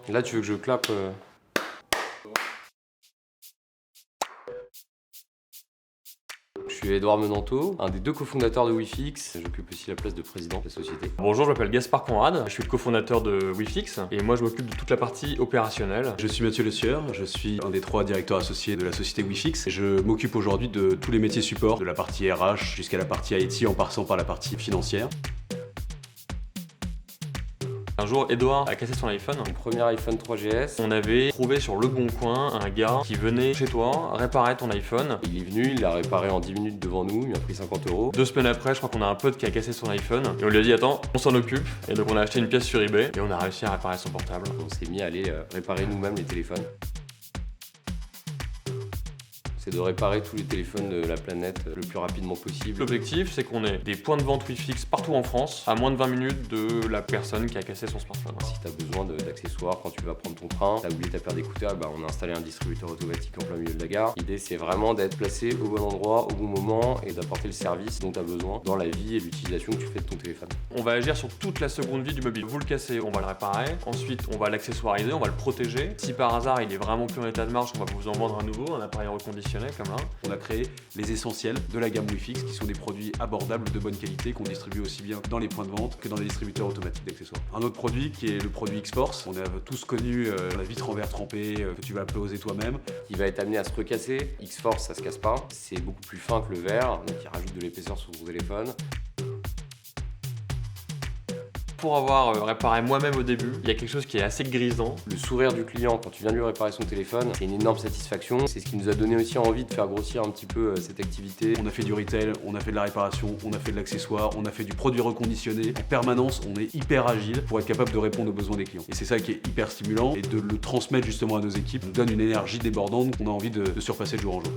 Là, tu veux que je clappe Je suis Edouard Menanteau, un des deux cofondateurs de WeFix. J'occupe aussi la place de président de la société. Bonjour, je m'appelle Gaspard Conrad, je suis le cofondateur de WeFix et moi je m'occupe de toute la partie opérationnelle. Je suis Mathieu Le Sieur, je suis un des 3 directeurs associés de la société WeFix. Je m'occupe aujourd'hui de tous les métiers support, de la partie RH jusqu'à la partie IT en passant par la partie financière. Un jour, Edouard a cassé son iPhone. Mon premier iPhone 3GS. On avait trouvé sur Le Bon Coin un gars qui venait chez toi réparer ton iPhone. Il est venu, il l'a réparé en 10 minutes devant nous, il m'a pris 50 €. 2 semaines après, je crois qu'on a un pote qui a cassé son iPhone et on lui a dit attends, on s'en occupe. Et donc on a acheté une pièce sur eBay et on a réussi à réparer son portable. On s'est mis à aller réparer nous-mêmes les téléphones. C'est de réparer tous les téléphones de la planète le plus rapidement possible. L'objectif, c'est qu'on ait des points de vente WeFix partout en France, à moins de 20 minutes de la personne qui a cassé son smartphone. Si tu as besoin d'accessoires quand tu vas prendre ton train, tu as oublié ta paire d'écouteurs, on a installé un distributeur automatique en plein milieu de la gare. L'idée, c'est vraiment d'être placé au bon endroit, au bon moment et d'apporter le service dont tu as besoin dans la vie et l'utilisation que tu fais de ton téléphone. On va agir sur toute la seconde vie du mobile. Vous le cassez, on va le réparer. Ensuite, on va l'accessoiriser, on va le protéger. Si par hasard, il est vraiment plus en état de marche, on va vous en vendre un nouveau, un appareil reconditionné comme là. On a créé les essentiels de la gamme WeFix qui sont des produits abordables de bonne qualité qu'on distribue aussi bien dans les points de vente que dans les distributeurs automatiques d'accessoires. Un autre produit qui est le produit X-Force. On a tous connu la vitre en verre trempé que tu vas poser toi-même. Il va être amené à se recasser. X-Force, ça se casse pas. C'est beaucoup plus fin que le verre, donc il rajoute de l'épaisseur sur ton téléphone. Pour avoir réparé moi-même au début, il y a quelque chose qui est assez grisant. Le sourire du client quand tu viens de lui réparer son téléphone, c'est une énorme satisfaction. C'est ce qui nous a donné aussi envie de faire grossir un petit peu cette activité. On a fait du retail, on a fait de la réparation, on a fait de l'accessoire, on a fait du produit reconditionné. En permanence, on est hyper agile pour être capable de répondre aux besoins des clients. Et c'est ça qui est hyper stimulant et de le transmettre justement à nos équipes nous donne une énergie débordante qu'on a envie de surpasser de jour en jour.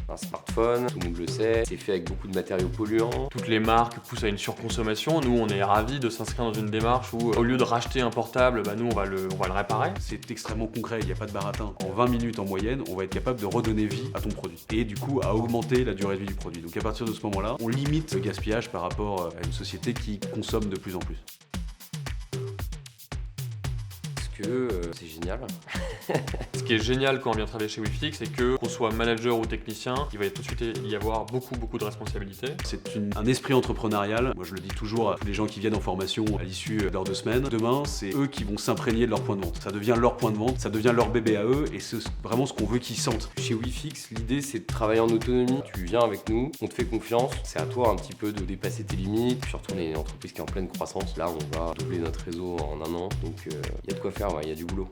Un smartphone, tout le monde le sait, c'est fait avec beaucoup de matériaux polluants. Toutes les marques poussent à une surconsommation. Nous, on est ravis de s'inscrire dans une démarche où, au lieu de racheter un portable, nous, on va le réparer. C'est extrêmement concret, il n'y a pas de baratin. En 20 minutes en moyenne, on va être capable de redonner vie à ton produit. Et du coup, à augmenter la durée de vie du produit. Donc à partir de ce moment-là, on limite le gaspillage par rapport à une société qui consomme de plus en plus. Parce que c'est génial. Ce qui est génial quand on vient travailler chez WeFix, c'est que, qu'on soit manager ou technicien, il va tout de suite y avoir beaucoup de responsabilités. C'est un esprit entrepreneurial. Moi, je le dis toujours à tous les gens qui viennent en formation à l'issue de leurs 2 semaines. Demain, c'est eux qui vont s'imprégner de leur point de vente. Ça devient leur point de vente, ça devient leur bébé à eux et c'est vraiment ce qu'on veut qu'ils sentent. Chez WeFix, l'idée c'est de travailler en autonomie. Tu viens avec nous, on te fait confiance. C'est à toi un petit peu de dépasser tes limites. Surtout on est une entreprise qui est en pleine croissance. Là, on va doubler notre réseau en 1 an. Donc il y a de quoi faire, il y a du boulot.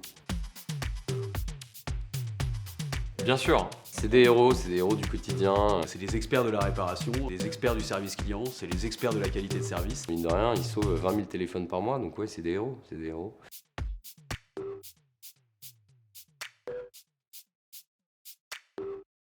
Bien sûr. C'est des héros du quotidien. C'est les experts de la réparation, les experts du service client, c'est les experts de la qualité de service. Mine de rien, ils sauvent 20 000 téléphones par mois, donc ouais, c'est des héros.